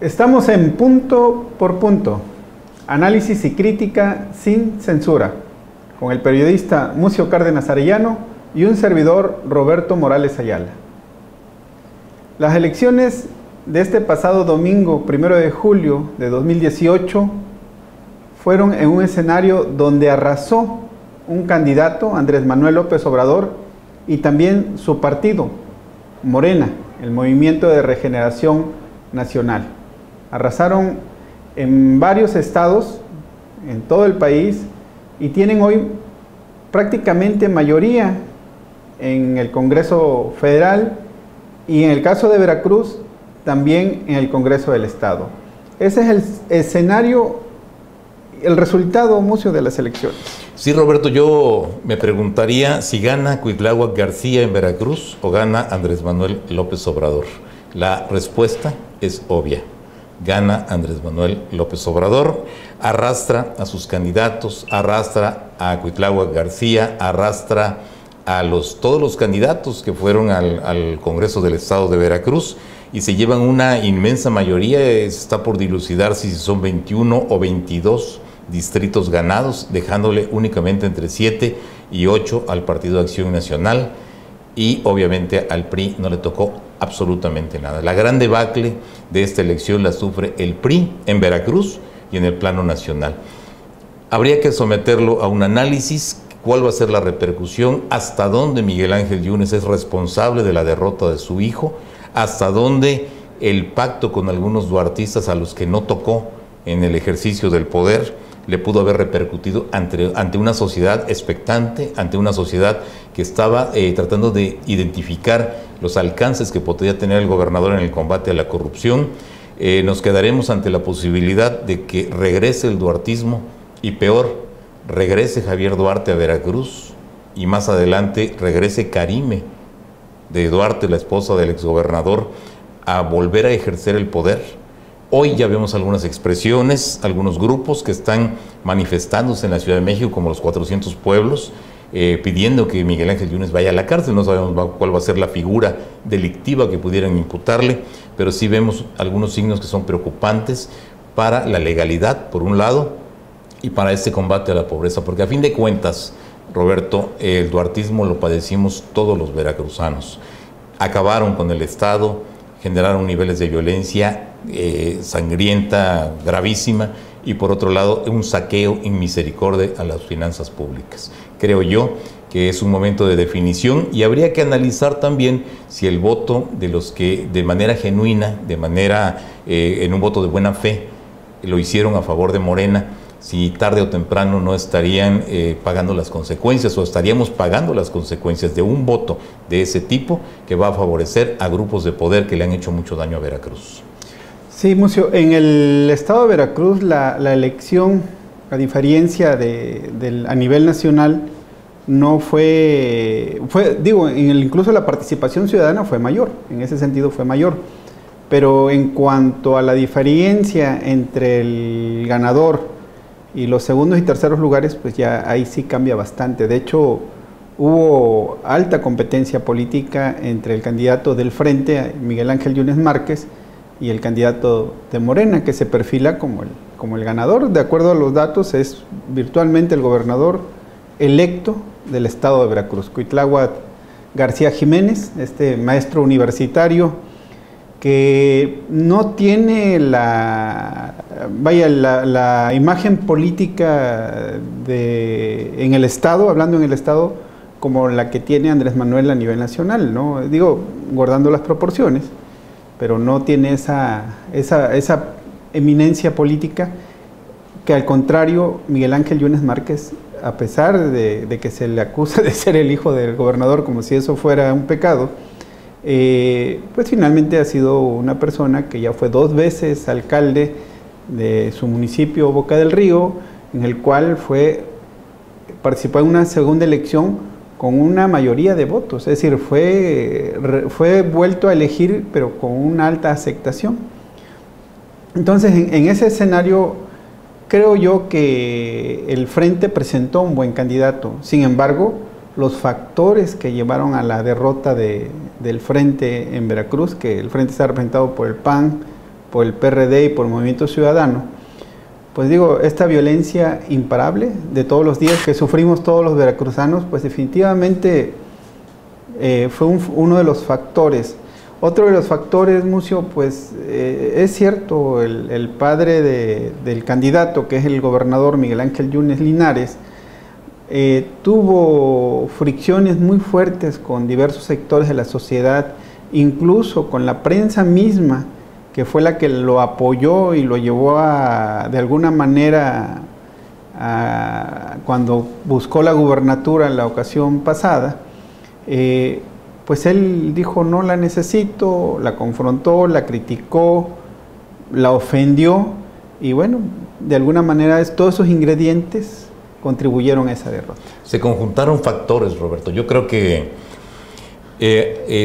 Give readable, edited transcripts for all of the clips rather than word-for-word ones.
Estamos en Punto por Punto, análisis y crítica sin censura, con el periodista Mucio Cárdenas Arellano y un servidor Roberto Morales Ayala. Las elecciones de este pasado domingo, 1 de julio de 2018, fueron en un escenario donde arrasó un candidato, Andrés Manuel López Obrador, y también su partido, Morena, el Movimiento de Regeneración Nacional. Arrasaron en varios estados, en todo el país, y tienen hoy prácticamente mayoría en el Congreso Federal y en el caso de Veracruz, también en el Congreso del Estado. Ese es el escenario, el resultado, Mucio, de las elecciones. Sí, Roberto, yo me preguntaría si gana Cuitláhuac García en Veracruz o gana Andrés Manuel López Obrador. La respuesta es obvia. Gana Andrés Manuel López Obrador, arrastra a sus candidatos, arrastra a Cuitláhuac García, arrastra a todos los candidatos que fueron al Congreso del Estado de Veracruz y se llevan una inmensa mayoría. Está por dilucidar si son 21 o 22 distritos ganados, dejándole únicamente entre 7 y 8 al Partido de Acción Nacional, y obviamente al PRI no le tocó absolutamente nada. La gran debacle de esta elección la sufre el PRI en Veracruz y en el plano nacional. Habría que someterlo a un análisis. ¿Cuál va a ser la repercusión? ¿Hasta dónde Miguel Ángel Yunes es responsable de la derrota de su hijo? ¿Hasta dónde el pacto con algunos duartistas a los que no tocó en el ejercicio del poder le pudo haber repercutido ante una sociedad expectante, ante una sociedad que estaba tratando de identificar los alcances que podría tener el gobernador en el combate a la corrupción? Nos quedaremos ante la posibilidad de que regrese el duartismo y, peor, regrese Javier Duarte a Veracruz y más adelante regrese Karime de Duarte, la esposa del exgobernador, a volver a ejercer el poder. Hoy ya vemos algunas expresiones, algunos grupos que están manifestándose en la Ciudad de México, como los 400 pueblos, pidiendo que Miguel Ángel Yunes vaya a la cárcel. No sabemos cuál va a ser la figura delictiva que pudieran imputarle, pero sí vemos algunos signos que son preocupantes para la legalidad, por un lado, y para este combate a la pobreza, porque a fin de cuentas, Roberto, el duartismo lo padecimos todos los veracruzanos. Acabaron con el Estado, generaron niveles de violencia sangrienta, gravísima, y por otro lado un saqueo inmisericordia a las finanzas públicas. Creo yo que es un momento de definición y habría que analizar también si el voto de los que de manera genuina, en un voto de buena fe, lo hicieron a favor de Morena, si tarde o temprano no estarían pagando las consecuencias, o estaríamos pagando las consecuencias de un voto de ese tipo que va a favorecer a grupos de poder que le han hecho mucho daño a Veracruz. Sí, Mucio, en el estado de Veracruz la elección, a diferencia a nivel nacional, no incluso la participación ciudadana fue mayor, en ese sentido fue mayor, pero en cuanto a la diferencia entre el ganador y los segundos y terceros lugares, pues ya ahí sí cambia bastante. De hecho, hubo alta competencia política entre el candidato del Frente, Miguel Ángel Yunes Márquez, y el candidato de Morena, que se perfila como el ganador. De acuerdo a los datos, es virtualmente el gobernador electo del estado de Veracruz, Cuitláhuac García Jiménez, este maestro universitario que no tiene la imagen política en el Estado, hablando en el Estado, como la que tiene Andrés Manuel a nivel nacional, ¿no? Digo, guardando las proporciones, pero no tiene esa eminencia política que, al contrario, Miguel Ángel Yunes Márquez, a pesar de que se le acusa de ser el hijo del gobernador, como si eso fuera un pecado, pues finalmente ha sido una persona que ya fue 2 veces alcalde de su municipio, Boca del Río, en el cual participó en una segunda elección con una mayoría de votos, es decir, fue vuelto a elegir, pero con una alta aceptación. Entonces, en ese escenario, creo yo que el Frente presentó un buen candidato. Sin embargo, los factores que llevaron a la derrota del Frente en Veracruz, que el Frente está representado por el PAN, por el PRD y por el Movimiento Ciudadano, pues digo, esta violencia imparable de todos los días que sufrimos todos los veracruzanos, pues definitivamente fue uno de los factores. Otro de los factores, Mucio, pues es cierto, el padre del candidato, que es el gobernador Miguel Ángel Yunes Linares, tuvo fricciones muy fuertes con diversos sectores de la sociedad, incluso con la prensa misma, que fue la que lo apoyó y lo llevó de alguna manera, cuando buscó la gubernatura en la ocasión pasada, pues él dijo no la necesito, la confrontó, la criticó, la ofendió y bueno, de alguna manera todos esos ingredientes contribuyeron a esa derrota. Se conjuntaron factores, Roberto. Yo creo que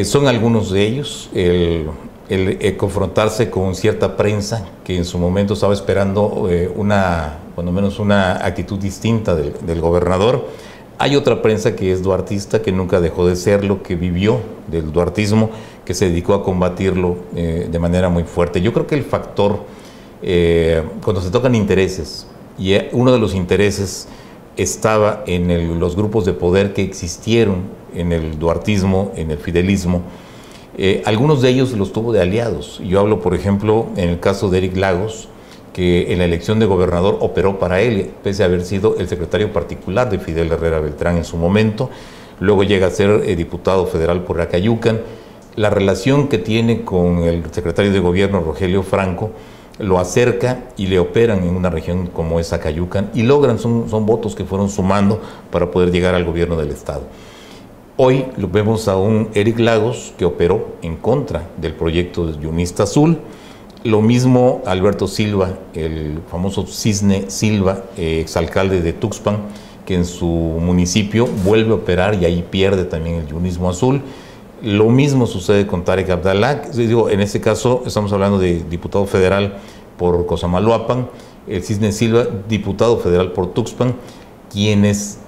son algunos de ellos. El confrontarse con cierta prensa que en su momento estaba esperando cuando menos una actitud distinta del gobernador. Hay otra prensa que es duartista, que nunca dejó de serlo, que vivió del duartismo, que se dedicó a combatirlo de manera muy fuerte. Yo creo que el factor, cuando se tocan intereses, y uno de los intereses estaba en los grupos de poder que existieron en el duartismo, en el fidelismo, algunos de ellos los tuvo de aliados. Yo hablo, por ejemplo, en el caso de Eric Lagos, que en la elección de gobernador operó para él, pese a haber sido el secretario particular de Fidel Herrera Beltrán en su momento. Luego llega a ser diputado federal por Acayucan. La relación que tiene con el secretario de gobierno, Rogelio Franco, lo acerca y le operan en una región como es Acayucan y logran, son votos que fueron sumando para poder llegar al gobierno del estado. Hoy lo vemos a un Eric Lagos que operó en contra del proyecto de Yunista Azul. Lo mismo Alberto Silva, el famoso Cisne Silva, exalcalde de Tuxpan, que en su municipio vuelve a operar y ahí pierde también el yunismo azul. Lo mismo sucede con Tarek Abdalá. Digo, en este caso estamos hablando de diputado federal por Cosamaloapan, el Cisne Silva, diputado federal por Tuxpan, quienes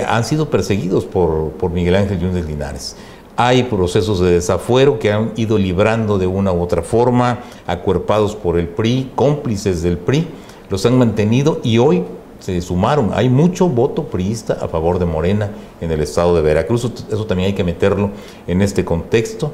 han sido perseguidos por Miguel Ángel Yunes Linares. Hay procesos de desafuero que han ido librando de una u otra forma, acuerpados por el PRI, cómplices del PRI, los han mantenido y hoy se sumaron. Hay mucho voto priista a favor de Morena en el estado de Veracruz. Eso también hay que meterlo en este contexto.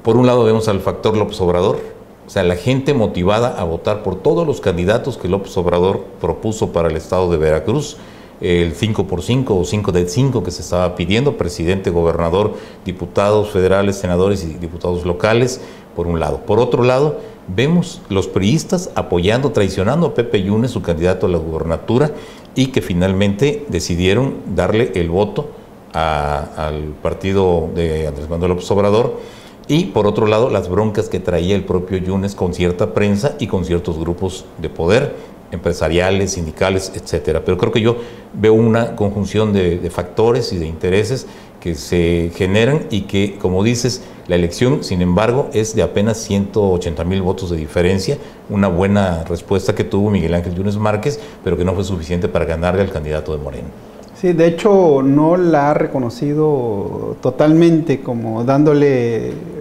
Por un lado vemos al factor López Obrador, o sea, la gente motivada a votar por todos los candidatos que López Obrador propuso para el estado de Veracruz. El 5x5 o 5 de 5 que se estaba pidiendo, presidente, gobernador, diputados federales, senadores y diputados locales, por un lado. Por otro lado, vemos los priistas apoyando, traicionando a Pepe Yunes, su candidato a la gubernatura, y que finalmente decidieron darle el voto al partido de Andrés Manuel López Obrador. Y por otro lado, las broncas que traía el propio Yunes con cierta prensa y con ciertos grupos de poder, empresariales, sindicales, etcétera. Pero creo que yo veo una conjunción de factores y de intereses que se generan y que, como dices, la elección, sin embargo, es de apenas 180,000 votos de diferencia, una buena respuesta que tuvo Miguel Ángel Yunes Márquez, pero que no fue suficiente para ganarle al candidato de Morena. Sí, de hecho no la ha reconocido totalmente como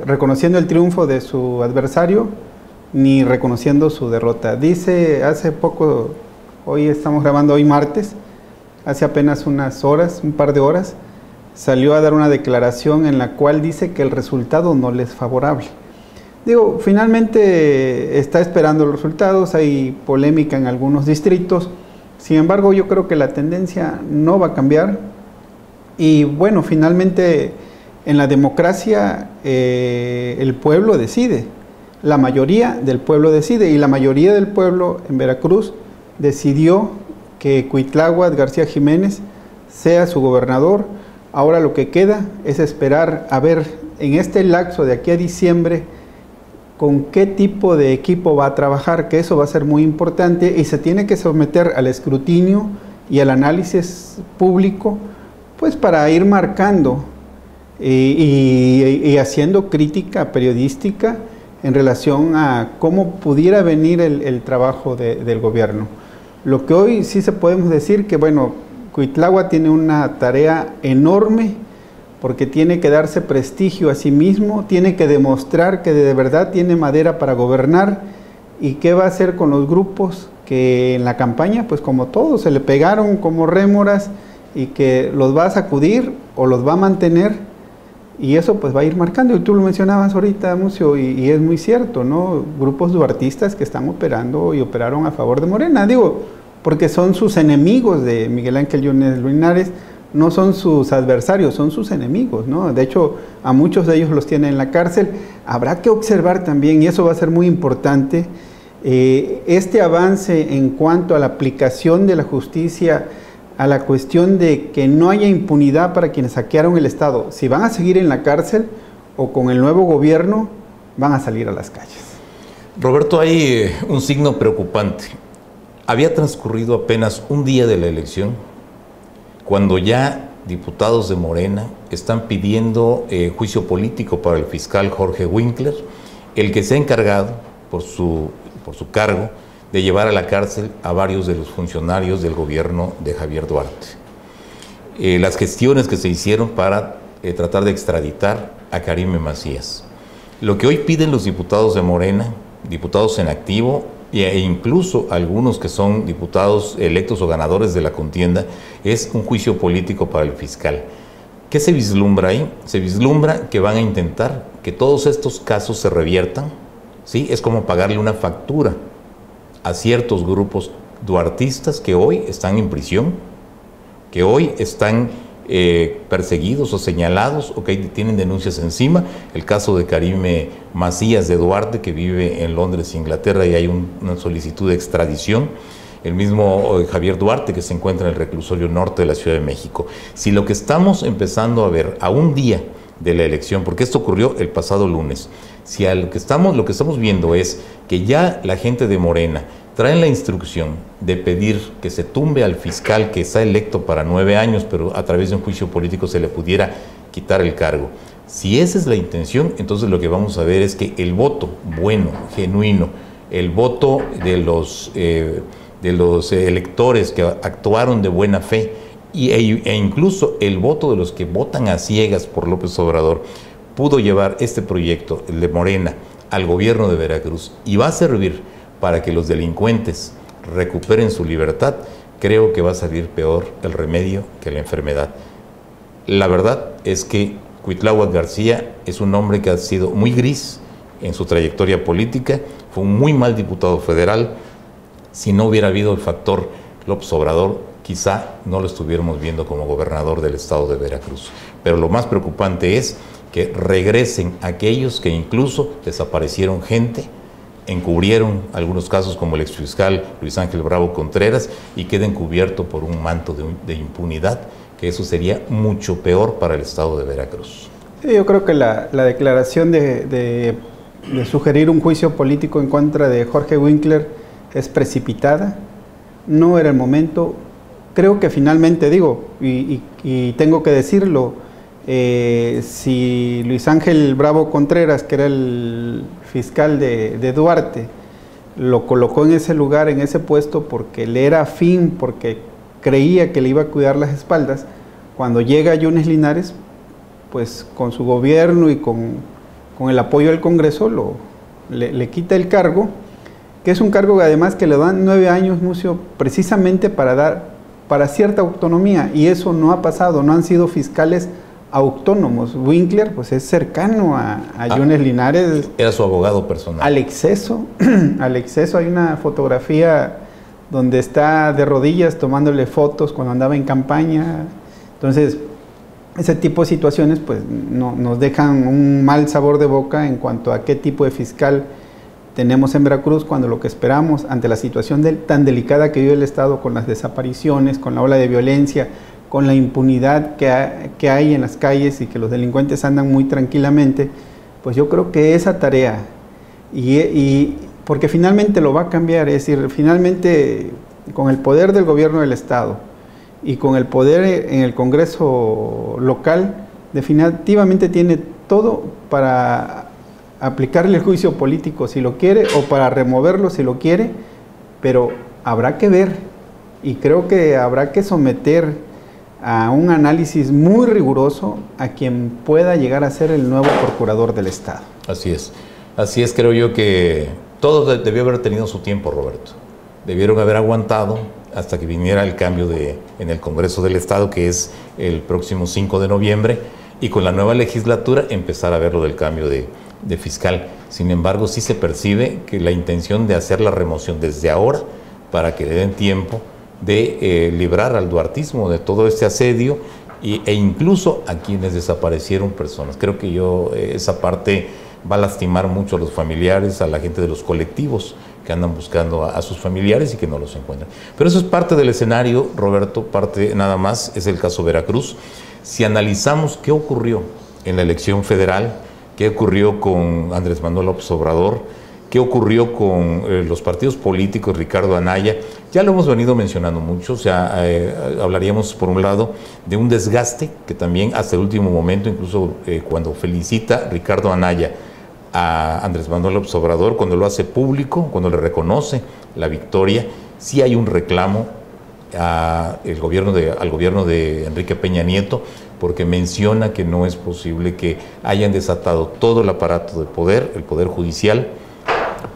reconociendo el triunfo de su adversario, ni reconociendo su derrota. Dice hace poco, hoy estamos grabando hoy martes, hace apenas unas horas, un par de horas, salió a dar una declaración en la cual dice que el resultado no le es favorable. Digo, finalmente está esperando los resultados, hay polémica en algunos distritos, sin embargo yo creo que la tendencia no va a cambiar y bueno, finalmente en la democracia el pueblo decide. La mayoría del pueblo decide y la mayoría del pueblo en Veracruz decidió que Cuitláhuac García Jiménez sea su gobernador. Ahora lo que queda es esperar a ver en este lapso de aquí a diciembre con qué tipo de equipo va a trabajar, que eso va a ser muy importante y se tiene que someter al escrutinio y al análisis público, pues para ir marcando y haciendo crítica periodística en relación a cómo pudiera venir el trabajo del gobierno. Lo que hoy sí se podemos decir que, bueno, Cuitláhuac tiene una tarea enorme porque tiene que darse prestigio a sí mismo, tiene que demostrar que de verdad tiene madera para gobernar. ¿Y qué va a hacer con los grupos que en la campaña, pues como todos, se le pegaron como rémoras y que los va a sacudir o los va a mantener? Y eso pues va a ir marcando, y tú lo mencionabas ahorita, Mucio, y es muy cierto, ¿no? Grupos duartistas que están operando y operaron a favor de Morena, digo, porque son sus enemigos de Miguel Ángel Yunes Linares, no son sus adversarios, son sus enemigos, ¿no? De hecho, a muchos de ellos los tienen en la cárcel. Habrá que observar también, y eso va a ser muy importante, este avance en cuanto a la aplicación de la justicia a la cuestión de que no haya impunidad para quienes saquearon el Estado. Si van a seguir en la cárcel o con el nuevo gobierno van a salir a las calles. Roberto, hay un signo preocupante. Había transcurrido apenas un día de la elección cuando ya diputados de Morena están pidiendo juicio político para el fiscal Jorge Winkler, el que se ha encargado por su cargo de llevar a la cárcel a varios de los funcionarios del gobierno de Javier Duarte. Las gestiones que se hicieron para tratar de extraditar a Karime Macías. Lo que hoy piden los diputados de Morena, diputados en activo, e incluso algunos que son diputados electos o ganadores de la contienda, es un juicio político para el fiscal. ¿Qué se vislumbra ahí? Se vislumbra que van a intentar que todos estos casos se reviertan, ¿sí? Es como pagarle una factura a ciertos grupos duartistas que hoy están en prisión, que hoy están perseguidos o señalados o que tienen denuncias encima. El caso de Karime Macías de Duarte, que vive en Londres, Inglaterra, y hay una solicitud de extradición. El mismo Javier Duarte, que se encuentra en el reclusorio norte de la Ciudad de México. Si lo que estamos empezando a ver a un día de la elección, porque esto ocurrió el pasado lunes, si lo que estamos viendo es que ya la gente de Morena traen la instrucción de pedir que se tumbe al fiscal que está electo para 9 años, pero a través de un juicio político se le pudiera quitar el cargo. Si esa es la intención, entonces lo que vamos a ver es que el voto bueno, genuino, el voto de los electores que actuaron de buena fe e incluso el voto de los que votan a ciegas por López Obrador, pudo llevar este proyecto, el de Morena, al gobierno de Veracruz y va a servir para que los delincuentes recuperen su libertad. Creo que va a salir peor el remedio que la enfermedad. La verdad es que Cuitláhuac García es un hombre que ha sido muy gris en su trayectoria política, fue un muy mal diputado federal. Si no hubiera habido el factor López Obrador, quizá no lo estuviéramos viendo como gobernador del estado de Veracruz. Pero lo más preocupante es que regresen aquellos que incluso desaparecieron gente, encubrieron algunos casos como el exfiscal Luis Ángel Bravo Contreras y queden cubiertos por un manto de impunidad, que eso sería mucho peor para el estado de Veracruz. Sí, yo creo que la declaración de sugerir un juicio político en contra de Jorge Winkler es precipitada, no era el momento. Creo que finalmente, digo, y tengo que decirlo, si Luis Ángel Bravo Contreras, que era el fiscal de Duarte, lo colocó en ese lugar, en ese puesto, porque le era afín, porque creía que le iba a cuidar las espaldas, cuando llega Yunes Linares, pues con su gobierno y con el apoyo del Congreso, le quita el cargo, que es un cargo además que le dan 9 años, Mucio, precisamente para cierta autonomía, y eso no ha pasado, no han sido fiscales autónomos. Winkler pues es cercano a Yunes Linares. Era su abogado personal. Al exceso, hay una fotografía donde está de rodillas tomándole fotos cuando andaba en campaña. Entonces, ese tipo de situaciones pues nos dejan un mal sabor de boca en cuanto a qué tipo de fiscal tenemos en Veracruz, cuando lo que esperamos ante la situación tan delicada que vive el Estado, con las desapariciones, con la ola de violencia, con la impunidad que hay en las calles y que los delincuentes andan muy tranquilamente, pues yo creo que esa tarea, y porque finalmente lo va a cambiar, es decir, finalmente con el poder del gobierno del Estado y con el poder en el Congreso local, definitivamente tiene todo para aplicarle el juicio político si lo quiere, o para removerlo si lo quiere, pero habrá que ver, y creo que habrá que someter a un análisis muy riguroso a quien pueda llegar a ser el nuevo procurador del Estado. Así es, creo yo que todo debió haber tenido su tiempo, Roberto. Debieron haber aguantado hasta que viniera el cambio en el Congreso del Estado, que es el próximo 5 de noviembre, y con la nueva legislatura empezar a ver lo del cambio de fiscal. Sin embargo, sí se percibe que la intención de hacer la remoción desde ahora, para que le den tiempo de librar al duartismo de todo este asedio e incluso a quienes desaparecieron personas. Creo que esa parte va a lastimar mucho a los familiares, a la gente de los colectivos que andan buscando a sus familiares y que no los encuentran. Pero eso es parte del escenario, Roberto, parte nada más, es el caso Veracruz. Si analizamos qué ocurrió en la elección federal, qué ocurrió con Andrés Manuel López Obrador, qué ocurrió con los partidos políticos, Ricardo Anaya, ya lo hemos venido mencionando mucho. O sea, hablaríamos por un lado de un desgaste que también hasta el último momento, incluso cuando felicita Ricardo Anaya a Andrés Manuel López Obrador, cuando lo hace público, cuando le reconoce la victoria, sí hay un reclamo al gobierno de Enrique Peña Nieto, porque menciona que no es posible que hayan desatado todo el aparato de poder, el poder judicial,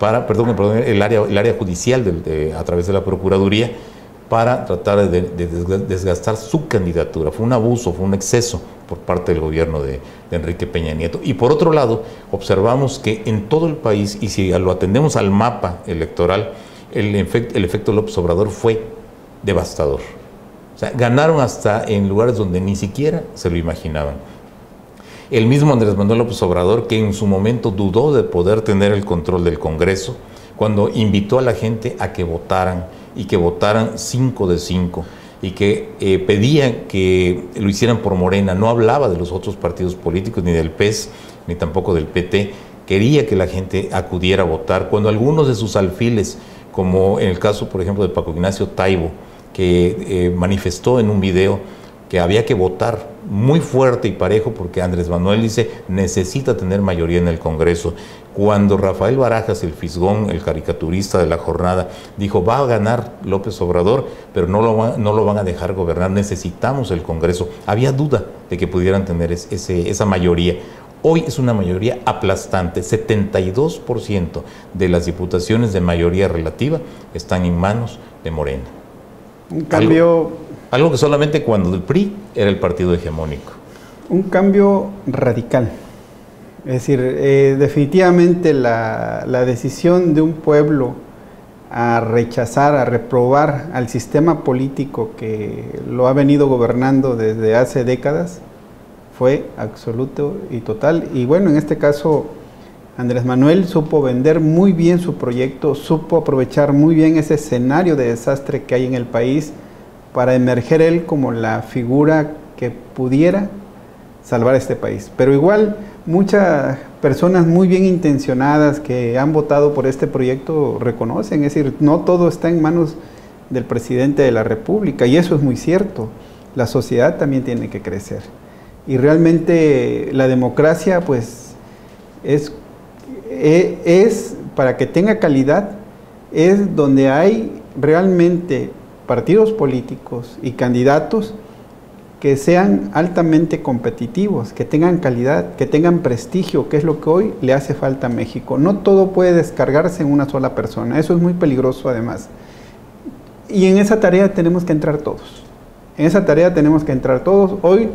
el área judicial a través de la Procuraduría, para tratar de desgastar su candidatura. Fue un abuso, fue un exceso por parte del gobierno de Enrique Peña Nieto. Y por otro lado, observamos que en todo el país, y si lo atendemos al mapa electoral, el efecto López Obrador fue devastador. O sea, ganaron hasta en lugares donde ni siquiera se lo imaginaban. El mismo Andrés Manuel López Obrador, que en su momento dudó de poder tener el control del Congreso, cuando invitó a la gente a que votaran, y que votaran 5 de 5, y que pedían que lo hicieran por Morena, no hablaba de los otros partidos políticos, ni del PES, ni tampoco del PT, quería que la gente acudiera a votar, cuando algunos de sus alfiles, como en el caso, por ejemplo, de Paco Ignacio Taibo, que manifestó en un video que había que votar muy fuerte y parejo porque Andrés Manuel dice necesita tener mayoría en el Congreso. Cuando Rafael Barajas, el fisgón, el caricaturista de la jornada, dijo va a ganar López Obrador, pero no lo van a dejar gobernar, necesitamos el Congreso. Había duda de que pudieran tener esa mayoría. Hoy es una mayoría aplastante, 72% de las diputaciones de mayoría relativa están en manos de Morena. Un cambio... Algo que solamente cuando el PRI era el partido hegemónico. Un cambio radical. Es decir, definitivamente la decisión de un pueblo a rechazar, a reprobar al sistema político que lo ha venido gobernando desde hace décadas fue absoluto y total. Y bueno, en este caso Andrés Manuel supo vender muy bien su proyecto, supo aprovechar muy bien ese escenario de desastre que hay en el país para emerger él como la figura que pudiera salvar a este país. Pero igual muchas personas muy bien intencionadas que han votado por este proyecto reconocen, es decir, no todo está en manos del presidente de la República, y eso es muy cierto. La sociedad también tiene que crecer. Y realmente la democracia pues es para que tenga calidad, es donde hay realmente partidos políticos y candidatos que sean altamente competitivos, que tengan calidad, que tengan prestigio, que es lo que hoy le hace falta a México. No todo puede descargarse en una sola persona, eso es muy peligroso además. Y en esa tarea tenemos que entrar todos. En esa tarea tenemos que entrar todos. Hoy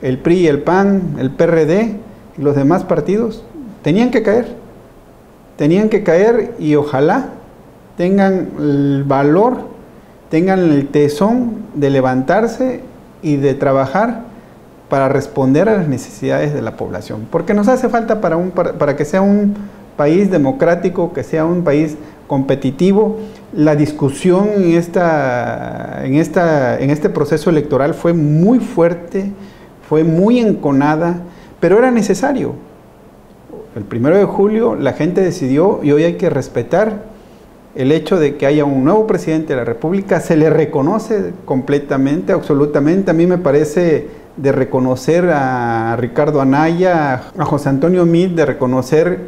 el PRI, el PAN, el PRD y los demás partidos tenían que caer y ojalá tengan el valor, tengan el tesón de levantarse y de trabajar para responder a las necesidades de la población. Porque nos hace falta para que sea un país democrático, que sea un país competitivo. La discusión en este proceso electoral fue muy fuerte, fue muy enconada, pero era necesario. El 1 de julio la gente decidió y hoy hay que respetar el hecho de que haya un nuevo presidente de la República. Se le reconoce completamente, absolutamente. A mí me parece de reconocer a Ricardo Anaya, a José Antonio Meade, de reconocer,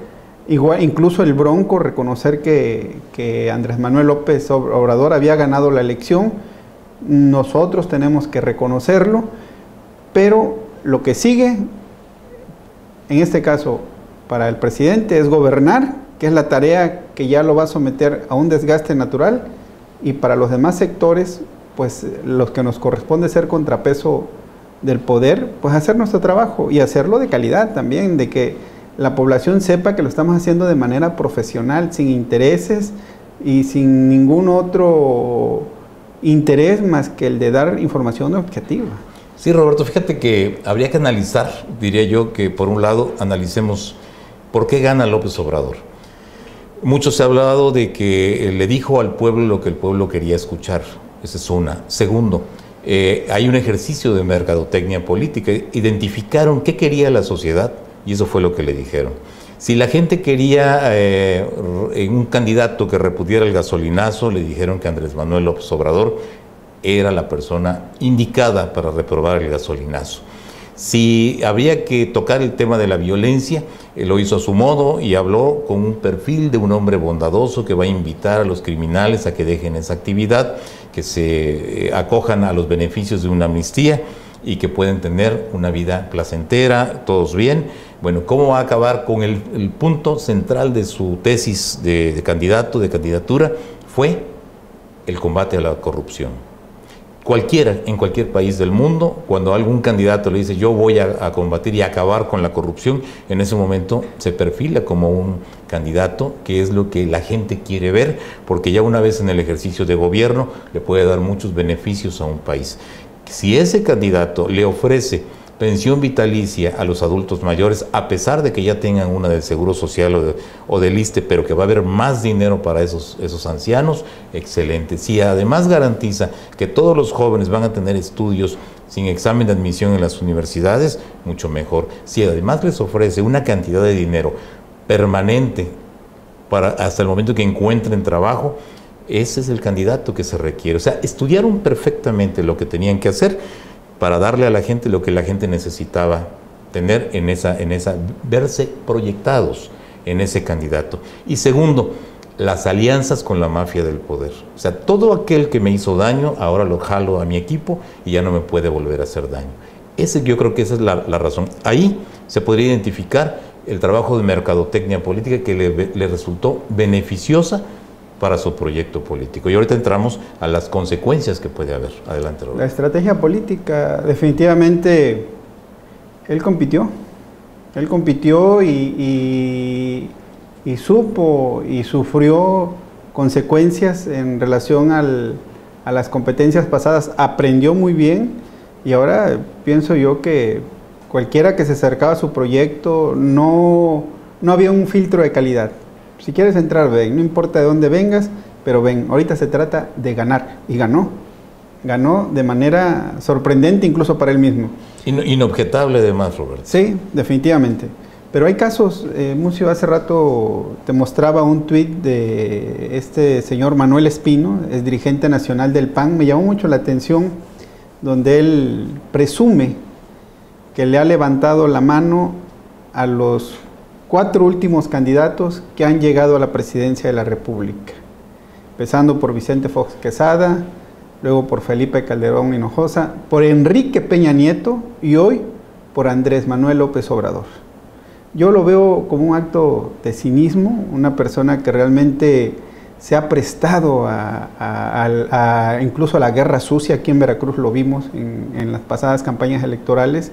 igual, incluso el Bronco, reconocer que Andrés Manuel López Obrador había ganado la elección, nosotros tenemos que reconocerlo, pero lo que sigue, en este caso, para el presidente es gobernar, que es la tarea que ya lo va a someter a un desgaste natural, y para los demás sectores, pues los que nos corresponde ser contrapeso del poder, pues hacer nuestro trabajo y hacerlo de calidad también, de que la población sepa que lo estamos haciendo de manera profesional, sin intereses y sin ningún otro interés más que el de dar información objetiva. Sí, Roberto, fíjate que habría que analizar, diría yo, que por un lado analicemos por qué gana López Obrador. Mucho se ha hablado de que le dijo al pueblo lo que el pueblo quería escuchar. Esa es una. Segundo, hay un ejercicio de mercadotecnia política. Identificaron qué quería la sociedad y eso fue lo que le dijeron. Si la gente quería un candidato que repudiera el gasolinazo, le dijeron que Andrés Manuel López Obrador era la persona indicada para reprobar el gasolinazo. Si había que tocar el tema de la violencia, lo hizo a su modo y habló con un perfil de un hombre bondadoso que va a invitar a los criminales a que dejen esa actividad, que se acojan a los beneficios de una amnistía y que pueden tener una vida placentera, todos bien. Bueno, ¿cómo va a acabar con el punto central de su tesis de candidatura? Fue el combate a la corrupción. En cualquier país del mundo, cuando algún candidato le dice yo voy a combatir y acabar con la corrupción, en ese momento se perfila como un candidato que es lo que la gente quiere ver, porque ya una vez en el ejercicio de gobierno le puede dar muchos beneficios a un país. Si ese candidato le ofrece pensión vitalicia a los adultos mayores, a pesar de que ya tengan una del Seguro Social o del ISSSTE, pero que va a haber más dinero para esos ancianos, excelente. Si además garantiza que todos los jóvenes van a tener estudios sin examen de admisión en las universidades, mucho mejor. Si además les ofrece una cantidad de dinero permanente para hasta el momento que encuentren trabajo, ese es el candidato que se requiere. O sea, estudiaron perfectamente lo que tenían que hacer para darle a la gente lo que la gente necesitaba tener verse proyectados en ese candidato. Y segundo, las alianzas con la mafia del poder. O sea, todo aquel que me hizo daño, ahora lo jalo a mi equipo y ya no me puede volver a hacer daño. Yo creo que esa es la razón. Ahí se podría identificar el trabajo de mercadotecnia política que le resultó beneficiosa para su proyecto político. Y ahorita entramos a las consecuencias que puede haber. Adelante, Roberto. La estrategia política, definitivamente, él compitió y supo y sufrió consecuencias en relación a las competencias pasadas, aprendió muy bien y ahora pienso yo que cualquiera que se acercaba a su proyecto no había un filtro de calidad. Si quieres entrar, ven, no importa de dónde vengas, pero ven, ahorita se trata de ganar, y ganó de manera sorprendente incluso para él mismo. Inobjetable además, Roberto. Sí, definitivamente. Pero hay casos, Mucio, hace rato te mostraba un tuit de este señor Manuel Espino, es dirigente nacional del PAN, me llamó mucho la atención, donde él presume que le ha levantado la mano a los 4 últimos candidatos que han llegado a la presidencia de la República, empezando por Vicente Fox Quesada, luego por Felipe Calderón Hinojosa, por Enrique Peña Nieto y hoy por Andrés Manuel López Obrador. Yo lo veo como un acto de cinismo, una persona que realmente se ha prestado incluso a la guerra sucia. Aquí en Veracruz lo vimos en las pasadas campañas electorales,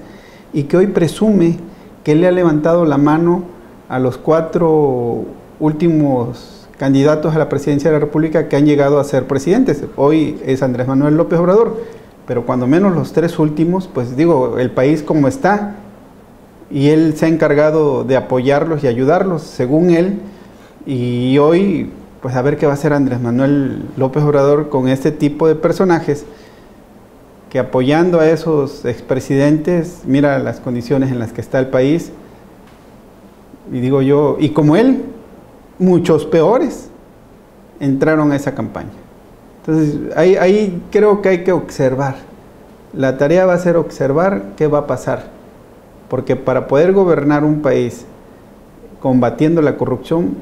y que hoy presume que le ha levantado la mano a los 4 últimos candidatos a la presidencia de la República que han llegado a ser presidentes. Hoy es Andrés Manuel López Obrador, pero cuando menos los 3 últimos, pues digo, el país como está, y él se ha encargado de apoyarlos y ayudarlos, según él, y hoy, pues a ver qué va a hacer Andrés Manuel López Obrador con este tipo de personajes que, apoyando a esos expresidentes, mira las condiciones en las que está el país. Y digo yo, y como él, muchos peores entraron a esa campaña. Entonces, ahí creo que hay que observar. La tarea va a ser observar qué va a pasar. Porque para poder gobernar un país combatiendo la corrupción,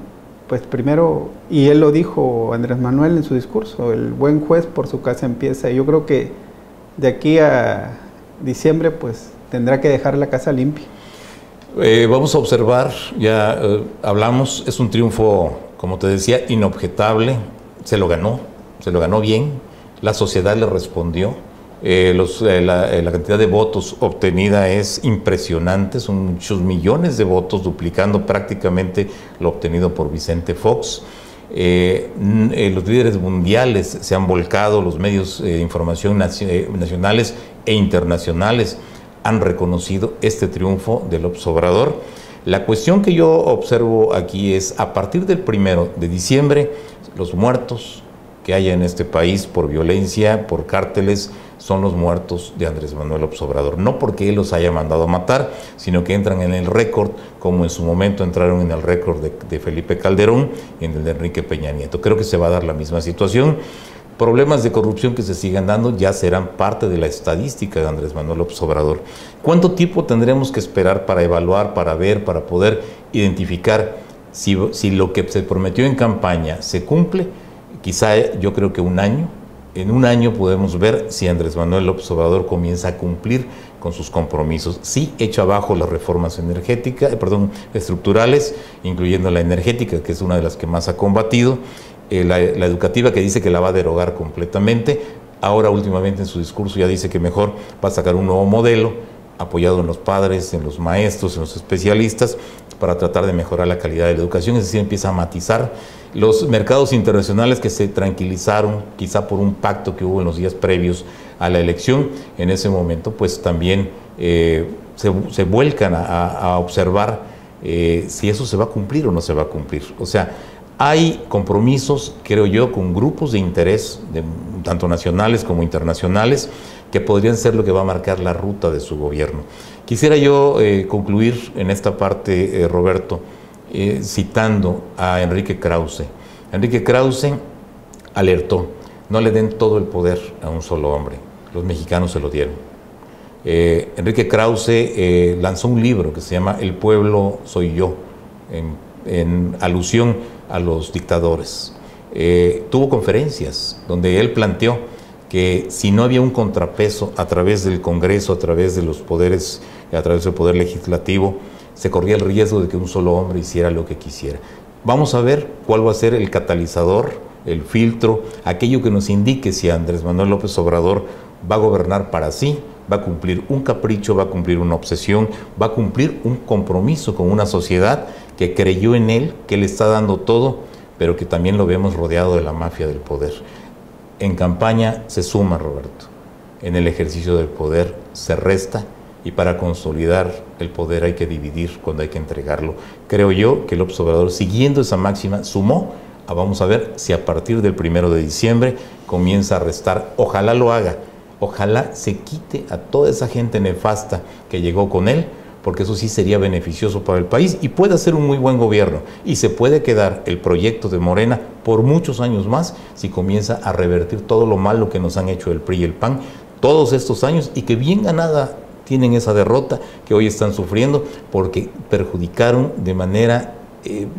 pues primero, y él lo dijo Andrés Manuel en su discurso, el buen juez por su casa empieza. Y yo creo que de aquí a diciembre pues tendrá que dejar la casa limpia. Vamos a observar, ya hablamos, es un triunfo, como te decía, inobjetable, se lo ganó bien, la sociedad le respondió, la cantidad de votos obtenida es impresionante, son muchos millones de votos, duplicando prácticamente lo obtenido por Vicente Fox. Los líderes mundiales se han volcado, los medios de información nacionales e internacionales han reconocido este triunfo del López Obrador. La cuestión que yo observo aquí es, a partir del 1 de diciembre, los muertos que haya en este país por violencia, por cárteles, son los muertos de Andrés Manuel López Obrador. No porque él los haya mandado a matar, sino que entran en el récord, como en su momento entraron en el récord de Felipe Calderón y en el de Enrique Peña Nieto. Creo que se va a dar la misma situación. Problemas de corrupción que se sigan dando ya serán parte de la estadística de Andrés Manuel López Obrador. ¿Cuánto tiempo tendremos que esperar para evaluar, para ver, para poder identificar si lo que se prometió en campaña se cumple? Quizá yo creo que un año. En un año podemos ver si Andrés Manuel López Obrador comienza a cumplir con sus compromisos. Sí, echa abajo las reformas estructurales, incluyendo la energética, que es una de las que más ha combatido, la educativa, que dice que la va a derogar completamente. Ahora últimamente en su discurso ya dice que mejor va a sacar un nuevo modelo apoyado en los padres, en los maestros, en los especialistas, para tratar de mejorar la calidad de la educación. Es decir, empieza a matizar los mercados internacionales que se tranquilizaron quizá por un pacto que hubo en los días previos a la elección. En ese momento pues también se vuelcan a observar si eso se va a cumplir o no se va a cumplir. O sea, hay compromisos, creo yo, con grupos de interés, tanto nacionales como internacionales, que podrían ser lo que va a marcar la ruta de su gobierno. Quisiera yo concluir en esta parte, Roberto, citando a Enrique Krause. Enrique Krause alertó: no le den todo el poder a un solo hombre, los mexicanos se lo dieron. Enrique Krause lanzó un libro que se llama El pueblo soy yo, en alusión a los dictadores. Tuvo conferencias donde él planteó que si no había un contrapeso a través del Congreso, a través de los poderes, a través del poder legislativo, se corría el riesgo de que un solo hombre hiciera lo que quisiera. Vamos a ver cuál va a ser el catalizador, el filtro, aquello que nos indique si Andrés Manuel López Obrador va a gobernar para sí, va a cumplir un capricho, va a cumplir una obsesión, va a cumplir un compromiso con una sociedad que creyó en él, que le está dando todo, pero que también lo vemos rodeado de la mafia del poder. En campaña se suma, Roberto. En el ejercicio del poder se resta, y para consolidar el poder hay que dividir cuando hay que entregarlo. Creo yo que López Obrador, siguiendo esa máxima, sumó. Vamos a ver si a partir del 1 de diciembre comienza a restar. Ojalá lo haga. Ojalá se quite a toda esa gente nefasta que llegó con él, porque eso sí sería beneficioso para el país y puede hacer un muy buen gobierno. Y se puede quedar el proyecto de Morena por muchos años más si comienza a revertir todo lo malo que nos han hecho el PRI y el PAN todos estos años, y que bien ganada tienen esa derrota que hoy están sufriendo porque perjudicaron de manera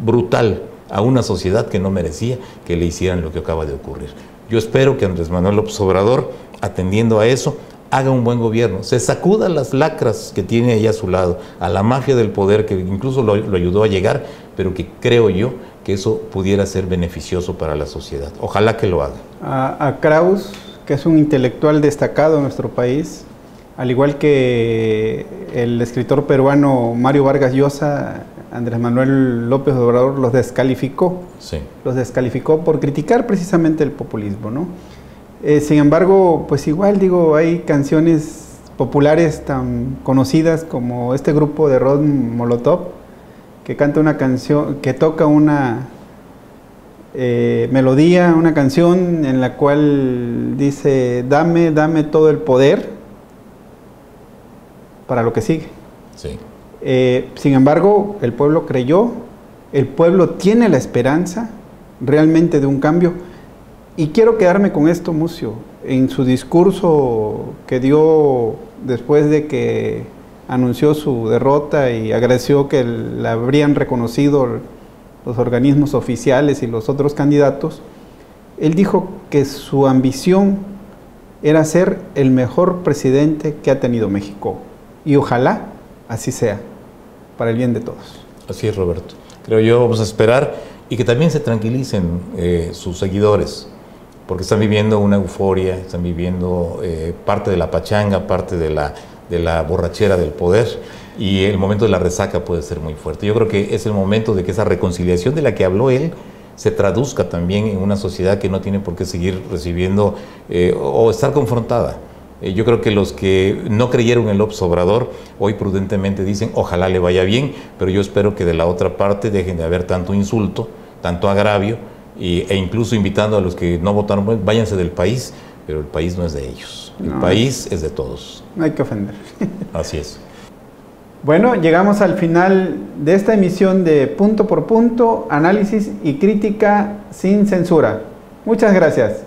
brutal a una sociedad que no merecía que le hicieran lo que acaba de ocurrir. Yo espero que Andrés Manuel López Obrador, atendiendo a eso, haga un buen gobierno, se sacuda las lacras que tiene ahí a su lado, a la mafia del poder que incluso lo ayudó a llegar, pero que creo yo que eso pudiera ser beneficioso para la sociedad. Ojalá que lo haga. A Krause, que es un intelectual destacado en nuestro país, al igual que el escritor peruano Mario Vargas Llosa, Andrés Manuel López Obrador los descalificó. Sí. Los descalificó por criticar precisamente el populismo, ¿no? Sin embargo, pues igual digo, hay canciones populares tan conocidas como este grupo de rock Molotov, que canta una canción, que toca una melodía, una canción en la cual dice: dame todo el poder para lo que sigue. Sí. Sin embargo, el pueblo creyó, el pueblo tiene la esperanza realmente de un cambio. Y quiero quedarme con esto, Mucio. En su discurso que dio después de que anunció su derrota y agradeció que la habrían reconocido los organismos oficiales y los otros candidatos, él dijo que su ambición era ser el mejor presidente que ha tenido México. Y ojalá así sea, para el bien de todos. Así es, Roberto. Creo yo, vamos a esperar y que también se tranquilicen sus seguidores, porque están viviendo una euforia, están viviendo parte de la pachanga, parte de la borrachera del poder, y el momento de la resaca puede ser muy fuerte. Yo creo que es el momento de que esa reconciliación de la que habló él se traduzca también en una sociedad que no tiene por qué seguir recibiendo o estar confrontada. Yo creo que los que no creyeron en López Obrador hoy prudentemente dicen ojalá le vaya bien, pero yo espero que de la otra parte dejen de haber tanto insulto, tanto agravio, e incluso invitando a los que no votaron, pues, váyanse del país, pero el país no es de ellos, el país es de todos. No hay que ofender. Así es. Bueno, llegamos al final de esta emisión de Punto por Punto, análisis y crítica sin censura. Muchas gracias.